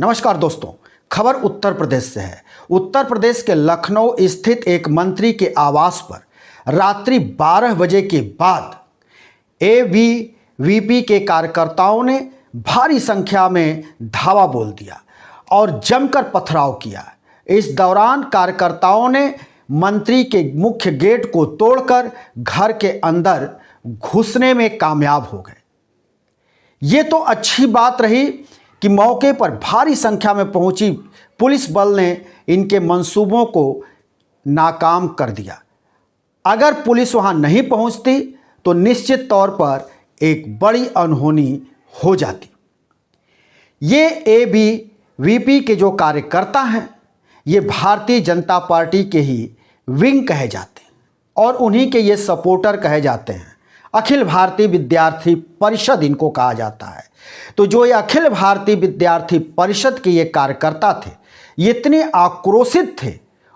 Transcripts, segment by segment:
नमस्कार दोस्तों, खबर उत्तर प्रदेश से है। उत्तर प्रदेश के लखनऊ स्थित एक मंत्री के आवास पर रात्रि 12 बजे के बाद एबीवीपी के कार्यकर्ताओं ने भारी संख्या में धावा बोल दिया और जमकर पथराव किया। इस दौरान कार्यकर्ताओं ने मंत्री के मुख्य गेट को तोड़कर घर के अंदर घुसने में कामयाब हो गए। ये तो अच्छी बात रही कि मौके पर भारी संख्या में पहुंची पुलिस बल ने इनके मंसूबों को नाकाम कर दिया। अगर पुलिस वहां नहीं पहुंचती तो निश्चित तौर पर एक बड़ी अनहोनी हो जाती। ये एबीवीपी के जो कार्यकर्ता हैं, ये भारतीय जनता पार्टी के ही विंग कहे जाते हैं और उन्हीं के ये सपोर्टर कहे जाते हैं। अखिल भारतीय विद्यार्थी परिषद इनको कहा जाता है। तो जो ये अखिल भारतीय विद्यार्थी परिषद के ये कार्यकर्ता थे, ये इतने आक्रोशित थे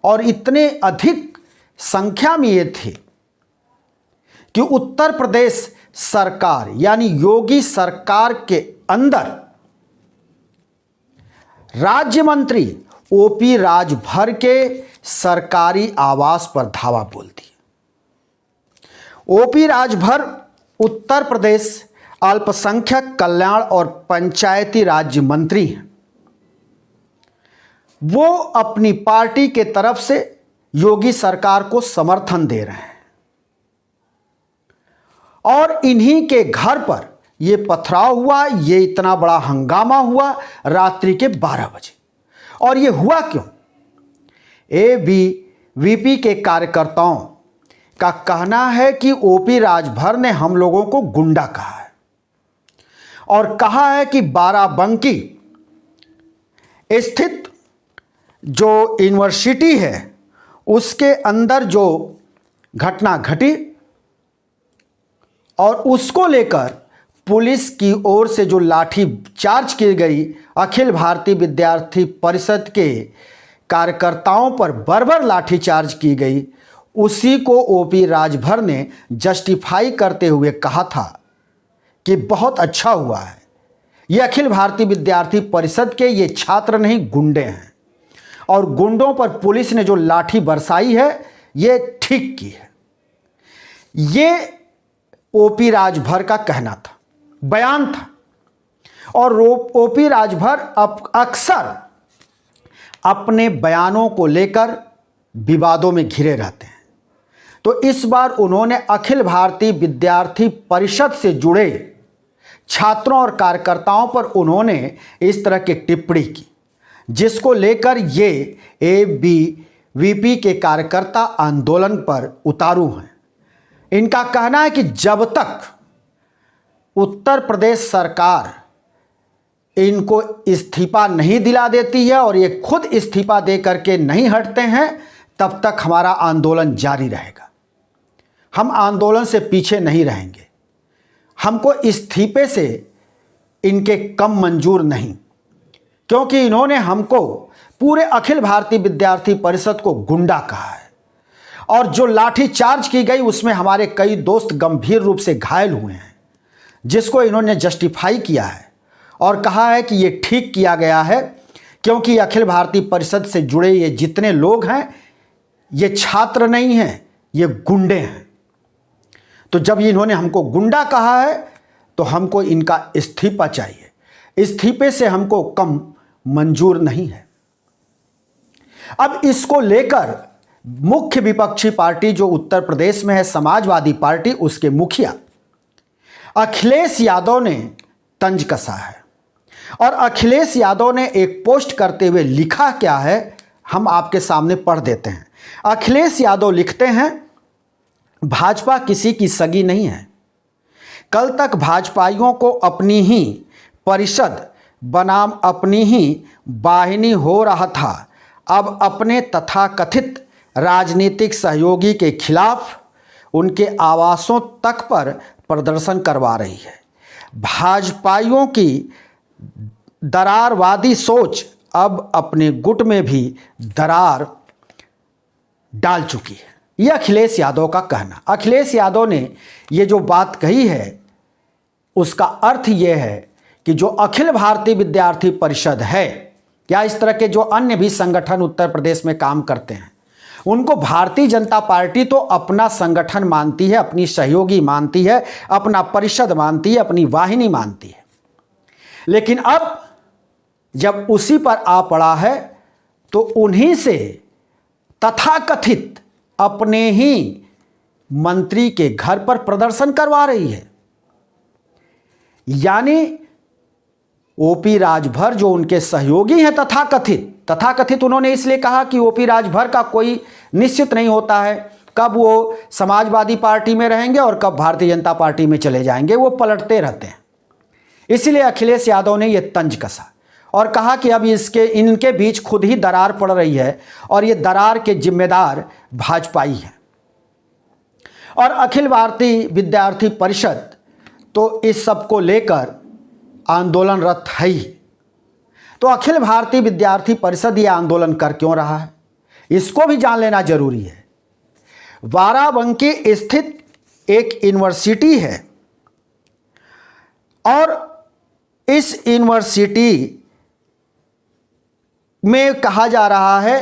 और इतने अधिक संख्या में ये थे कि उत्तर प्रदेश सरकार यानी योगी सरकार के अंदर राज्य मंत्री ओपी राजभर के सरकारी आवास पर धावा बोल दी। ओपी राजभर उत्तर प्रदेश अल्पसंख्यक कल्याण और पंचायती राज्य मंत्री हैं। वो अपनी पार्टी के तरफ से योगी सरकार को समर्थन दे रहे हैं और इन्हीं के घर पर यह पथराव हुआ, ये इतना बड़ा हंगामा हुआ रात्रि के 12 बजे। और ये हुआ क्यों? एबीवीपी के कार्यकर्ताओं का कहना है कि ओपी राजभर ने हम लोगों को गुंडा कहा है और कहा है कि बाराबंकी स्थित जो यूनिवर्सिटी है उसके अंदर जो घटना घटी और उसको लेकर पुलिस की ओर से जो लाठी चार्ज की गई, अखिल भारतीय विद्यार्थी परिषद के कार्यकर्ताओं पर बर्बर लाठी चार्ज की गई, उसी को ओपी राजभर ने जस्टिफाई करते हुए कहा था कि बहुत अच्छा हुआ है, ये अखिल भारतीय विद्यार्थी परिषद के ये छात्र नहीं गुंडे हैं और गुंडों पर पुलिस ने जो लाठी बरसाई है ये ठीक की है। ये ओपी राजभर का कहना था, बयान था। और ओपी राजभर अक्सर अपने बयानों को लेकर विवादों में घिरे रहते हैं। तो इस बार उन्होंने अखिल भारतीय विद्यार्थी परिषद से जुड़े छात्रों और कार्यकर्ताओं पर उन्होंने इस तरह की टिप्पणी की, जिसको लेकर ये एबीवीपी के कार्यकर्ता आंदोलन पर उतारू हैं। इनका कहना है कि जब तक उत्तर प्रदेश सरकार इनको इस्तीफा नहीं दिला देती है और ये खुद इस्तीफा दे करके नहीं हटते हैं, तब तक हमारा आंदोलन जारी रहेगा। हम आंदोलन से पीछे नहीं रहेंगे। हमको इस्तीफे से इनके कम मंजूर नहीं, क्योंकि इन्होंने हमको पूरे अखिल भारतीय विद्यार्थी परिषद को गुंडा कहा है और जो लाठी चार्ज की गई उसमें हमारे कई दोस्त गंभीर रूप से घायल हुए हैं, जिसको इन्होंने जस्टिफाई किया है और कहा है कि ये ठीक किया गया है, क्योंकि अखिल भारतीय परिषद से जुड़े ये जितने लोग हैं ये छात्र नहीं हैं, ये गुंडे हैं। तो जब इन्होंने हमको गुंडा कहा है तो हमको इनका इस्तीफा चाहिए। इस्तीफे से हमको कम मंजूर नहीं है। अब इसको लेकर मुख्य विपक्षी पार्टी जो उत्तर प्रदेश में है, समाजवादी पार्टी, उसके मुखिया अखिलेश यादव ने तंज कसा है और अखिलेश यादव ने एक पोस्ट करते हुए लिखा क्या है, हम आपके सामने पढ़ देते हैं। अखिलेश यादव लिखते हैं, भाजपा किसी की सगी नहीं है। कल तक भाजपाइयों को अपनी ही परिषद बनाम अपनी ही वाहिनी हो रहा था, अब अपने तथाकथित राजनीतिक सहयोगी के खिलाफ उनके आवासों तक पर प्रदर्शन करवा रही है। भाजपाइयों की दरारवादी सोच अब अपने गुट में भी दरार डाल चुकी है। यह अखिलेश यादव का कहना। अखिलेश यादव ने ये जो बात कही है उसका अर्थ ये है कि जो अखिल भारतीय विद्यार्थी परिषद है या इस तरह के जो अन्य भी संगठन उत्तर प्रदेश में काम करते हैं, उनको भारतीय जनता पार्टी तो अपना संगठन मानती है, अपनी सहयोगी मानती है, अपना परिषद मानती है, अपनी वाहिनी मानती है। लेकिन अब जब उसी पर आ पड़ा है तो उन्हीं से तथाकथित अपने ही मंत्री के घर पर प्रदर्शन करवा रही है। यानी ओपी राजभर जो उनके सहयोगी हैं, तथाकथित उन्होंने इसलिए कहा कि ओपी राजभर का कोई निश्चित नहीं होता है कब वो समाजवादी पार्टी में रहेंगे और कब भारतीय जनता पार्टी में चले जाएंगे, वो पलटते रहते हैं। इसलिए अखिलेश यादव ने यह तंज कसा और कहा कि अब इनके बीच खुद ही दरार पड़ रही है और ये दरार के जिम्मेदार भाजपाई हैं। और अखिल भारतीय विद्यार्थी परिषद तो इस सब को लेकर आंदोलनरत है ही। तो अखिल भारतीय विद्यार्थी परिषद ये आंदोलन कर क्यों रहा है, इसको भी जान लेना जरूरी है। बाराबंकी स्थित एक यूनिवर्सिटी है और इस यूनिवर्सिटी में कहा जा रहा है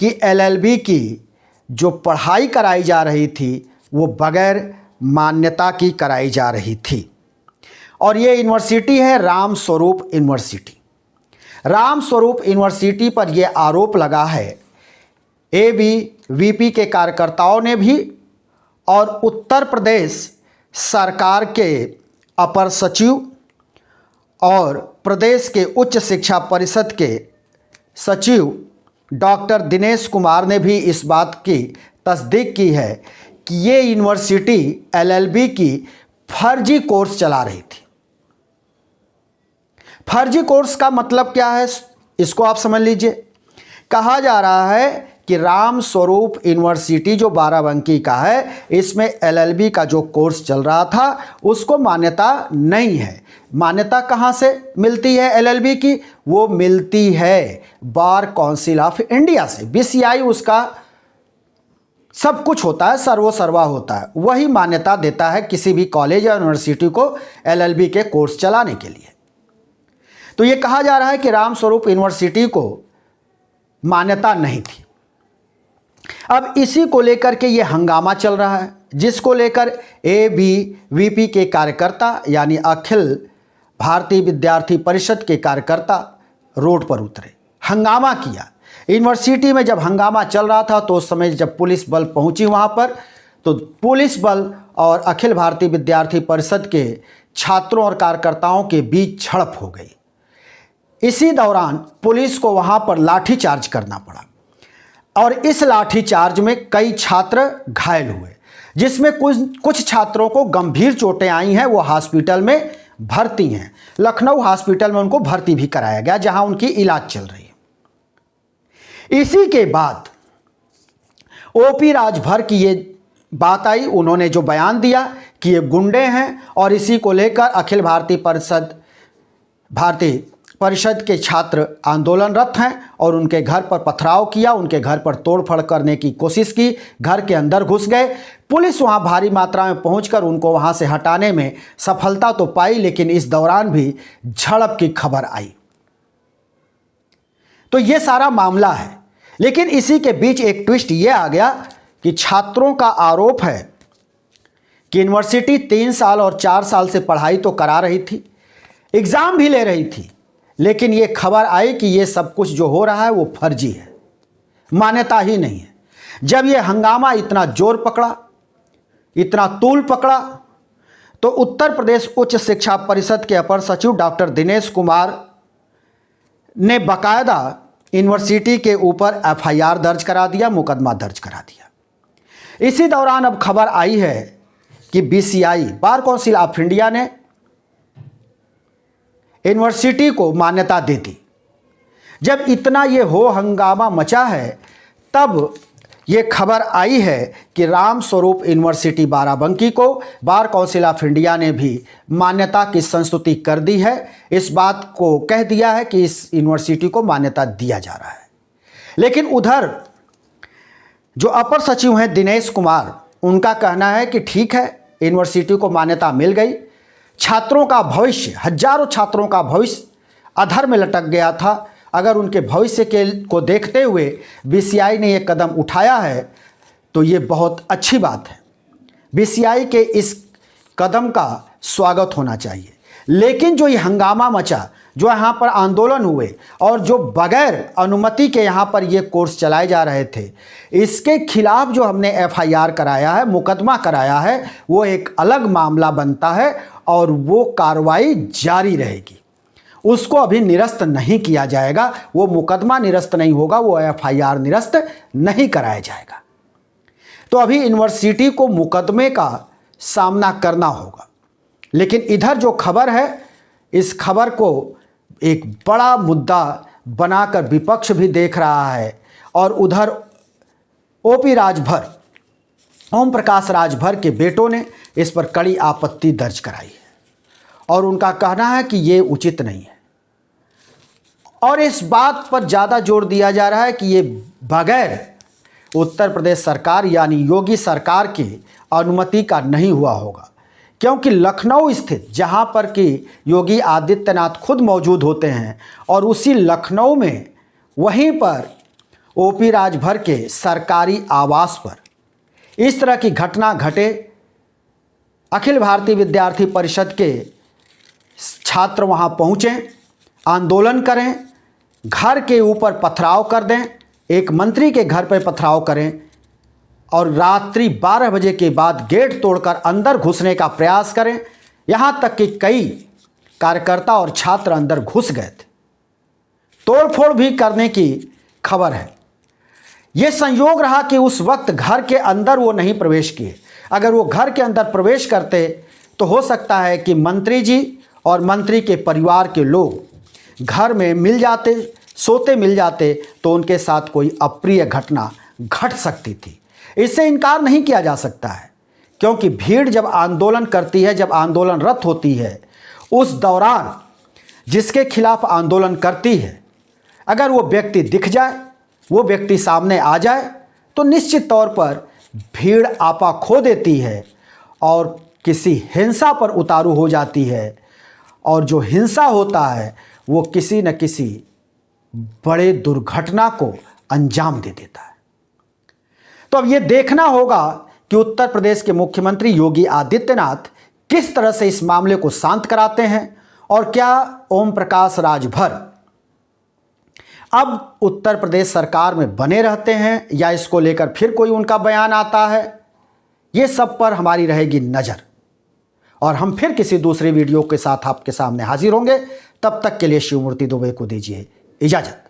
कि एलएलबी की जो पढ़ाई कराई जा रही थी वो बगैर मान्यता की कराई जा रही थी। और ये यूनिवर्सिटी है रामस्वरूप यूनिवर्सिटी। रामस्वरूप यूनिवर्सिटी पर यह आरोप लगा है एबीवीपी के कार्यकर्ताओं ने भी और उत्तर प्रदेश सरकार के अपर सचिव और प्रदेश के उच्च शिक्षा परिषद के सचिव डॉक्टर दिनेश कुमार ने भी इस बात की तस्दीक की है कि ये यूनिवर्सिटी एलएलबी की फर्जी कोर्स चला रही थी। फर्जी कोर्स का मतलब क्या है, इसको आप समझ लीजिए। कहा जा रहा है कि रामस्वरूप यूनिवर्सिटी जो बाराबंकी का है, इसमें एलएलबी का जो कोर्स चल रहा था उसको मान्यता नहीं है। मान्यता कहाँ से मिलती है एलएलबी की? वो मिलती है बार काउंसिल ऑफ इंडिया से। बीसीआई उसका सब कुछ होता है, सर्वोसर्वा होता है, वही मान्यता देता है किसी भी कॉलेज या यूनिवर्सिटी को एलएलबी के कोर्स चलाने के लिए। तो ये कहा जा रहा है कि रामस्वरूप यूनिवर्सिटी को मान्यता नहीं थी। अब इसी को लेकर के ये हंगामा चल रहा है, जिसको लेकर एबीवीपी के कार्यकर्ता यानी अखिल भारतीय विद्यार्थी परिषद के कार्यकर्ता रोड पर उतरे, हंगामा किया। यूनिवर्सिटी में जब हंगामा चल रहा था तो उस समय जब पुलिस बल पहुंची वहां पर, तो पुलिस बल और अखिल भारतीय विद्यार्थी परिषद के छात्रों और कार्यकर्ताओं के बीच झड़प हो गई। इसी दौरान पुलिस को वहां पर लाठीचार्ज करना पड़ा और इस लाठीचार्ज में कई छात्र घायल हुए, जिसमें कुछ छात्रों को गंभीर चोटें आई हैं। वो हॉस्पिटल में भर्ती हैं। लखनऊ हॉस्पिटल में उनको भर्ती भी कराया गया, जहां उनकी इलाज चल रही है। इसी के बाद ओपी राजभर की ये बात आई, उन्होंने जो बयान दिया कि ये गुंडे हैं और इसी को लेकर अखिल भारतीय परिषद के छात्र आंदोलनरत हैं और उनके घर पर पथराव किया, उनके घर पर तोड़फोड़ करने की कोशिश की, घर के अंदर घुस गए। पुलिस वहां भारी मात्रा में पहुंचकर उनको वहां से हटाने में सफलता तो पाई, लेकिन इस दौरान भी झड़प की खबर आई। तो ये सारा मामला है। लेकिन इसी के बीच एक ट्विस्ट ये आ गया कि छात्रों का आरोप है कि यूनिवर्सिटी 3 साल और 4 साल से पढ़ाई तो करा रही थी, एग्जाम भी ले रही थी, लेकिन ये खबर आई कि ये सब कुछ जो हो रहा है वो फर्जी है, मान्यता ही नहीं है। जब ये हंगामा इतना जोर पकड़ा, इतना तूल पकड़ा, तो उत्तर प्रदेश उच्च शिक्षा परिषद के अपर सचिव डॉक्टर दिनेश कुमार ने बाकायदा यूनिवर्सिटी के ऊपर एफआईआर दर्ज करा दिया, मुकदमा दर्ज करा दिया। इसी दौरान अब खबर आई है कि BCI bar council of India ने यूनिवर्सिटी को मान्यता दे दी। जब इतना ये हो हंगामा मचा है, तब ये खबर आई है कि रामस्वरूप यूनिवर्सिटी बाराबंकी को बार काउंसिल ऑफ इंडिया ने भी मान्यता की संस्तुति कर दी है। इस बात को कह दिया है कि इस यूनिवर्सिटी को मान्यता दिया जा रहा है। लेकिन उधर जो अपर सचिव हैं दिनेश कुमार, उनका कहना है कि ठीक है, यूनिवर्सिटी को मान्यता मिल गई, छात्रों का भविष्य, हजारों छात्रों का भविष्य अधर में लटक गया था, अगर उनके भविष्य के को देखते हुए बीसीआई ने ये कदम उठाया है तो ये बहुत अच्छी बात है। बीसीआई के इस कदम का स्वागत होना चाहिए। लेकिन जो ये हंगामा मचा, जो यहाँ पर आंदोलन हुए और जो बगैर अनुमति के यहाँ पर ये कोर्स चलाए जा रहे थे, इसके खिलाफ जो हमने एफआईआर कराया है, मुकदमा कराया है, वो एक अलग मामला बनता है और वो कार्रवाई जारी रहेगी। उसको अभी निरस्त नहीं किया जाएगा, वो मुकदमा निरस्त नहीं होगा, वो एफआईआर निरस्त नहीं कराया जाएगा। तो अभी यूनिवर्सिटी को मुकदमे का सामना करना होगा। लेकिन इधर जो खबर है, इस खबर को एक बड़ा मुद्दा बनाकर विपक्ष भी देख रहा है और उधर ओपी राजभर, ओम प्रकाश राजभर के बेटों ने इस पर कड़ी आपत्ति दर्ज कराई है और उनका कहना है कि ये उचित नहीं है। और इस बात पर ज़्यादा जोर दिया जा रहा है कि ये बगैर उत्तर प्रदेश सरकार यानी योगी सरकार की अनुमति का नहीं हुआ होगा, क्योंकि लखनऊ स्थित जहां पर कि योगी आदित्यनाथ खुद मौजूद होते हैं और उसी लखनऊ में वहीं पर ओपी राजभर के सरकारी आवास पर इस तरह की घटना घटे, अखिल भारतीय विद्यार्थी परिषद के छात्र वहां पहुंचें, आंदोलन करें, घर के ऊपर पथराव कर दें, एक मंत्री के घर पर पथराव करें और रात्रि 12 बजे के बाद गेट तोड़कर अंदर घुसने का प्रयास करें। यहां तक कि कई कार्यकर्ता और छात्र अंदर घुस गए थे, तोड़फोड़ भी करने की खबर है। यह संयोग रहा कि उस वक्त घर के अंदर वो नहीं प्रवेश किए। अगर वो घर के अंदर प्रवेश करते तो हो सकता है कि मंत्री जी और मंत्री के परिवार के लोग घर में मिल जाते, सोते मिल जाते, तो उनके साथ कोई अप्रिय घटना घट सकती थी। इससे इनकार नहीं किया जा सकता है, क्योंकि भीड़ जब आंदोलन करती है, जब आंदोलनरत होती है, उस दौरान जिसके खिलाफ आंदोलन करती है, अगर वो व्यक्ति दिख जाए, वो व्यक्ति सामने आ जाए, तो निश्चित तौर पर भीड़ आपा खो देती है और किसी हिंसा पर उतारू हो जाती है। और जो हिंसा होता है वो किसी न किसी बड़े दुर्घटना को अंजाम दे देता है। तो अब ये देखना होगा कि उत्तर प्रदेश के मुख्यमंत्री योगी आदित्यनाथ किस तरह से इस मामले को शांत कराते हैं और क्या ओम प्रकाश राजभर अब उत्तर प्रदेश सरकार में बने रहते हैं या इसको लेकर फिर कोई उनका बयान आता है। ये सब पर हमारी रहेगी नज़र और हम फिर किसी दूसरे वीडियो के साथ आपके सामने हाजिर होंगे। तब तक के लिए शिवमूर्ति दुबे को दीजिए इजाज़त।